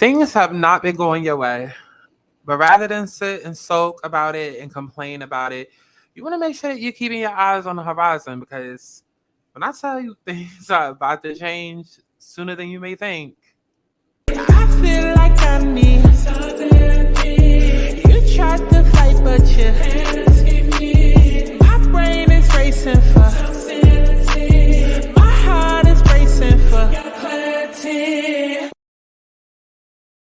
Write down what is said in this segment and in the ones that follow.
Things have not been going your way, but rather than sit and soak about it and complain about it, you want to make sure that you're keeping your eyes on the horizon because when I tell you things are about to change sooner than you may think. I feel like I need something. You tried to fight, but you escaped me. My brain is racing for something. My heart is racing for clarity.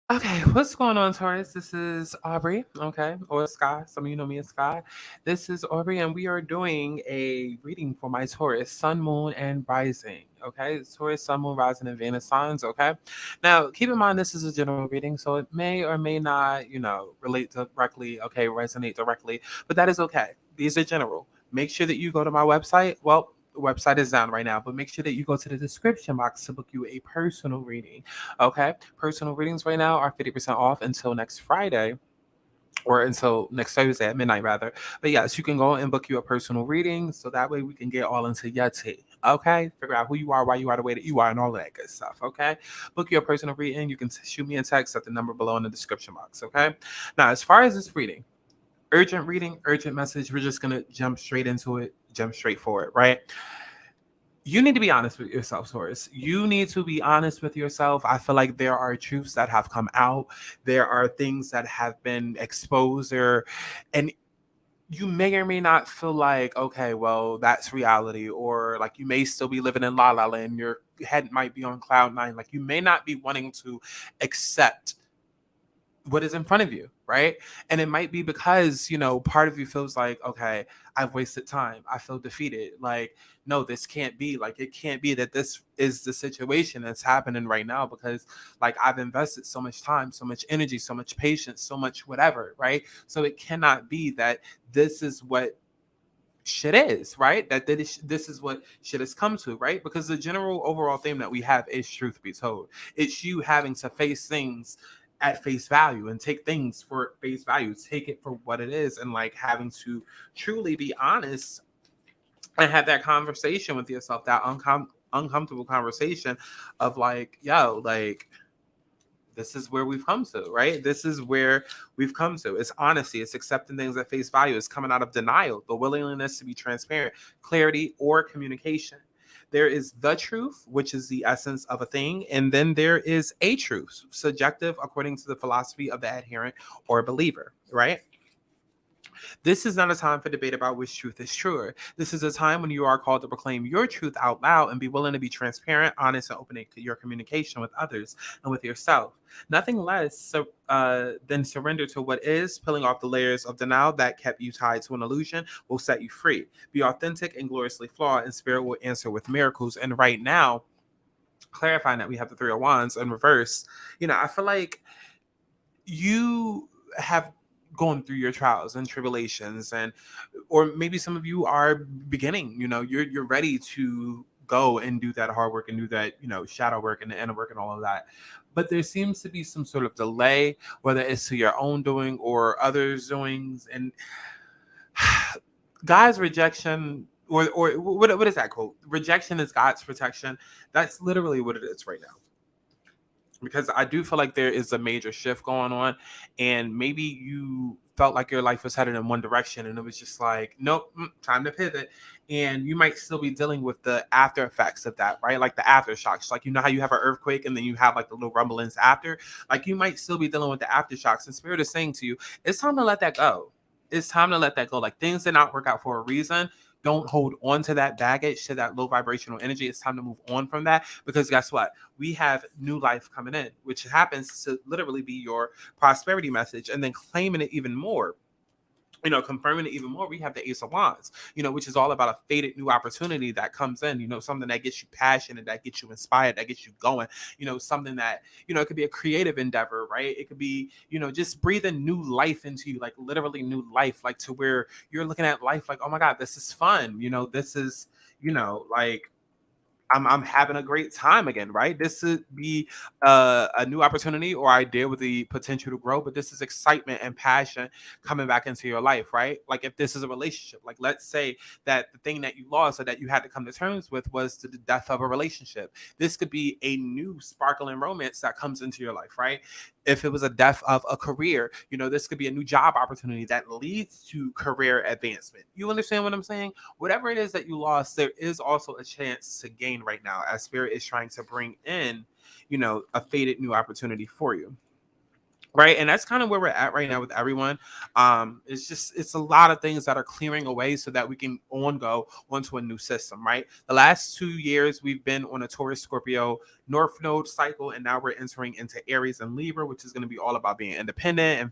Okay, what's going on, Taurus? This is Aubrey, okay, or Sky. Some of you know me as Sky. This is Aubrey, and we are doing a reading for my Taurus, Sun, Moon, and Rising, okay? Taurus, Sun, Moon, Rising, and Venus signs, okay? Now, keep in mind this is a general reading, so it may or may not, relate directly, okay, resonate directly, but that is okay. These are general. Make sure that you go to my website. Well, the website is down right now, but make sure that you go to the description box to book you a personal reading. Okay, personal readings right now are 50% off until next Friday or until next Thursday at midnight, rather. But yes, you can go and book you a personal reading so that way we can get all into your tea. Okay, figure out who you are, why you are the way that you are, and all of that good stuff. Okay, book your personal reading. You can shoot me a text at the number below in the description box. Okay, now as far as this reading, urgent message. We're just gonna jump straight into it, jump straight for it, right? You need to be honest with yourself, Taurus. You need to be honest with yourself. I feel like there are truths that have come out. There are things that have been exposed and you may or may not feel like, okay, well, that's reality. Or like you may still be living in La La Land. Your head might be on cloud nine. Like you may not be wanting to accept what is in front of you, right? And it might be because, part of you feels like, okay, I've wasted time. I feel defeated. Like, no, this can't be. Like, it can't be that this is the situation that's happening right now because, like, I've invested so much time, so much energy, so much patience, so much whatever, right? So it cannot be that this is what shit is, right? That this is what shit has come to, right? Because the general overall theme that we have is truth be told. It's you having to face things at face value and take things for face value, take it for what it is, and like having to truly be honest and have that conversation with yourself, that uncomfortable conversation of like, yo, like this is where we've come to, right? This is where we've come to. It's honesty. It's accepting things at face value. It's coming out of denial, the willingness to be transparent, clarity, or communication. There is the truth, which is the essence of a thing, and then there is a truth, subjective according to the philosophy of the adherent or believer, right? This is not a time for debate about which truth is truer. This is a time when you are called to proclaim your truth out loud and be willing to be transparent, honest, and open your communication with others and with yourself. Nothing less than surrender to what is, peeling off the layers of denial that kept you tied to an illusion will set you free. Be authentic and gloriously flawed, and spirit will answer with miracles. And right now, clarifying that we have the Three of Wands in reverse, I feel like you have gone through your trials and tribulations, and or maybe some of you are beginning, you're ready to go and do that hard work and do that, shadow work and the inner work and all of that. But there seems to be some sort of delay, whether it's to your own doing or others doings. And God's rejection, or what is that quote? Rejection is God's protection. That's literally what it is right now, because I do feel like there is a major shift going on, and maybe you felt like your life was headed in one direction and it was just like, nope, time to pivot. And you might still be dealing with the after effects of that, right? Like the aftershocks. Like, how you have an earthquake and then you have like the little rumblings after. Like, you might still be dealing with the aftershocks, and Spirit is saying to you, it's time to let that go. It's time to let that go. Like, things did not work out for a reason. Don't hold on to that baggage, to that low vibrational energy. It's time to move on from that, because guess what? We have new life coming in, which happens to literally be your prosperity message, and then claiming it even more. Confirming it even more, we have the Ace of Wands, which is all about a faded new opportunity that comes in, something that gets you passionate, that gets you inspired, that gets you going, something that, it could be a creative endeavor, right? It could be, just breathing new life into you, like literally new life, like to where you're looking at life like, oh my God, this is fun. This is, like, I'm having a great time again, right? This would be a new opportunity or idea with the potential to grow, but this is excitement and passion coming back into your life, right? Like if this is a relationship, like let's say that the thing that you lost or that you had to come to terms with was the death of a relationship. This could be a new sparkling romance that comes into your life, right? If it was a death of a career, this could be a new job opportunity that leads to career advancement. You understand what I'm saying? Whatever it is that you lost, there is also a chance to gain right now as spirit is trying to bring in, a faded new opportunity for you. Right. And that's kind of where we're at right now with everyone. It's a lot of things that are clearing away so that we can go onto a new system. Right. The last 2 years, we've been on a Taurus Scorpio North Node cycle, and now we're entering into Aries and Libra, which is going to be all about being independent and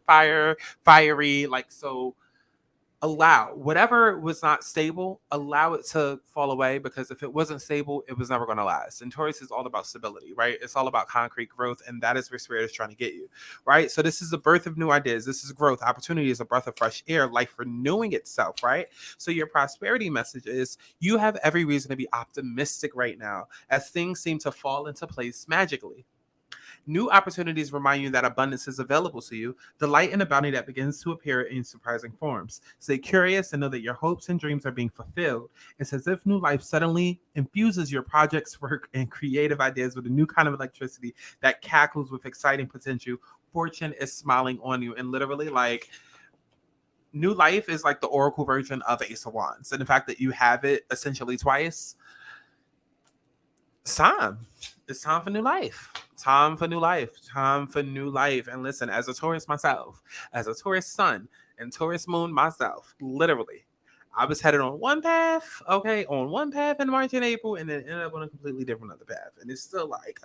fiery. Like, so allow whatever was not stable, allow it to fall away, because if it wasn't stable, it was never going to last. And Taurus is all about stability, right? It's all about concrete growth, and that is where spirit is trying to get you, right? So this is the birth of new ideas. This is growth. Opportunity is a breath of fresh air, life renewing itself, right? So your prosperity message is you have every reason to be optimistic right now as things seem to fall into place magically. New opportunities remind you that abundance is available to you, delight in the bounty that begins to appear in surprising forms. Stay curious and know that your hopes and dreams are being fulfilled. It's as if new life suddenly infuses your projects, work, and creative ideas with a new kind of electricity that cackles with exciting potential. Fortune is smiling on you, and literally, like, new life is like the oracle version of Ace of Wands. And the fact that you have it essentially twice, it's time. It's time for new life. Time for new life. Time for new life. And listen, as a Taurus myself, as a Taurus sun and Taurus moon myself, literally, I was headed on one path, on one path in March and April, and then ended up on a completely different other path. And it's still like,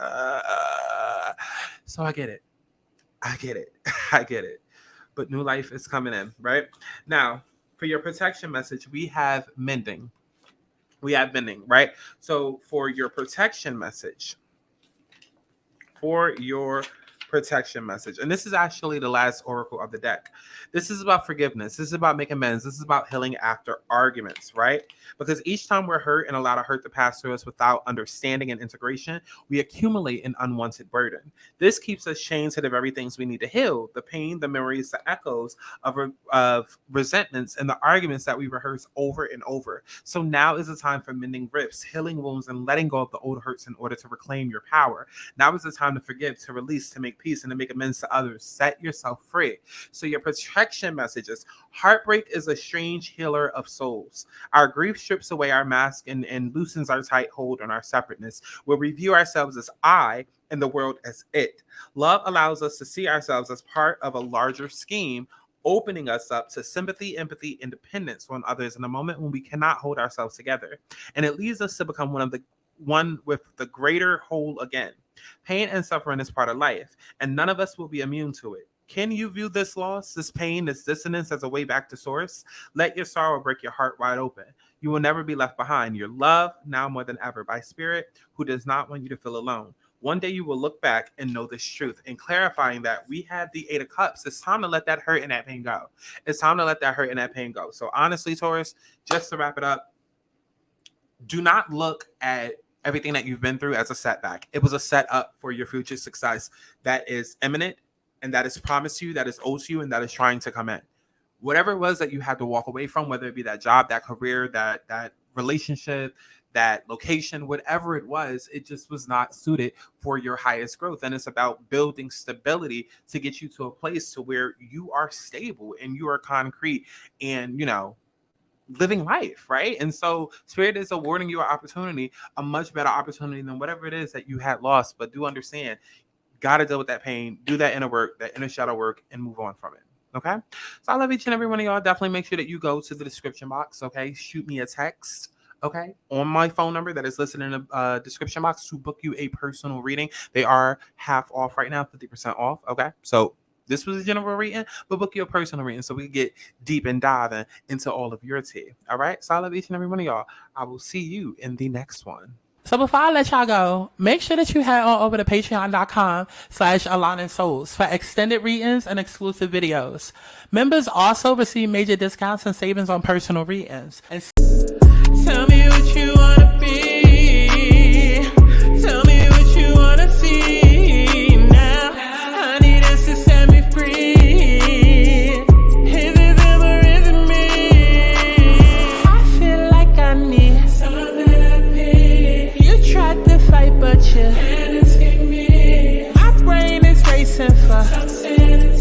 so I get it. I get it. I get it. But new life is coming in, right? Now, for your protection message, we have mending. Right? So for your protection message, and this is actually the last oracle of the deck. This is about forgiveness. This is about making amends. This is about healing after arguments, right? Because each time we're hurt and allow to hurt to pass through us without understanding and integration, we accumulate an unwanted burden. This keeps us chained to the very things we need to heal: the pain, the memories, the echoes of resentments, and the arguments that we rehearse over and over. So now is the time for mending rifts, healing wounds, and letting go of the old hurts in order to reclaim your power. Now is the time to forgive, to release, to make peace, and to make amends to others. Set yourself free. So your protection messages: heartbreak is a strange healer of souls. Our grief strips away our mask and loosens our tight hold on our separateness, where we view ourselves as I and the world as it. Love allows us to see ourselves as part of a larger scheme, opening us up to sympathy, empathy, independence on others in a moment when we cannot hold ourselves together. And it leads us to become one with the greater whole again. Pain and suffering is part of life, and none of us will be immune to it. Can you view this loss, this pain, this dissonance as a way back to source? Let your sorrow break your heart wide open. You will never be left behind. You're loved now more than ever by Spirit, who does not want you to feel alone. One day you will look back and know this truth. And clarifying that we have the Eight of Cups, it's time to let that hurt and that pain go. It's time to let that hurt and that pain go. So honestly, Taurus, just to wrap it up, do not look at everything that you've been through as a setback. It was a setup for your future success that is imminent, and that is promised to you, that is owed to you, and that is trying to come in. Whatever it was that you had to walk away from, whether it be that job, that career, that relationship, that location, whatever it was, it just was not suited for your highest growth. And it's about building stability to get you to a place to where you are stable and you are concrete and, living life, right? And so Spirit is awarding you an opportunity, a much better opportunity than whatever it is that you had lost. But do understand, got to deal with that pain, do that inner work, that inner shadow work, and move on from it. Okay? So I love each and every one of y'all. Definitely make sure that you go to the description box, okay? Shoot me a text, okay, on my phone number that is listed in the description box to book you a personal reading. They are half off right now, 50% off, okay? So this was a general reading, but book your personal reading so we can get deep and diving into all of your tea. All right? So I love each and every one of y'all. I will see you in the next one. So before I let y'all go, make sure that you head on over to patreon.com/AlanaSouls for extended readings and exclusive videos. Members also receive major discounts and savings on personal readings. And tell me what you want to be. 10 for.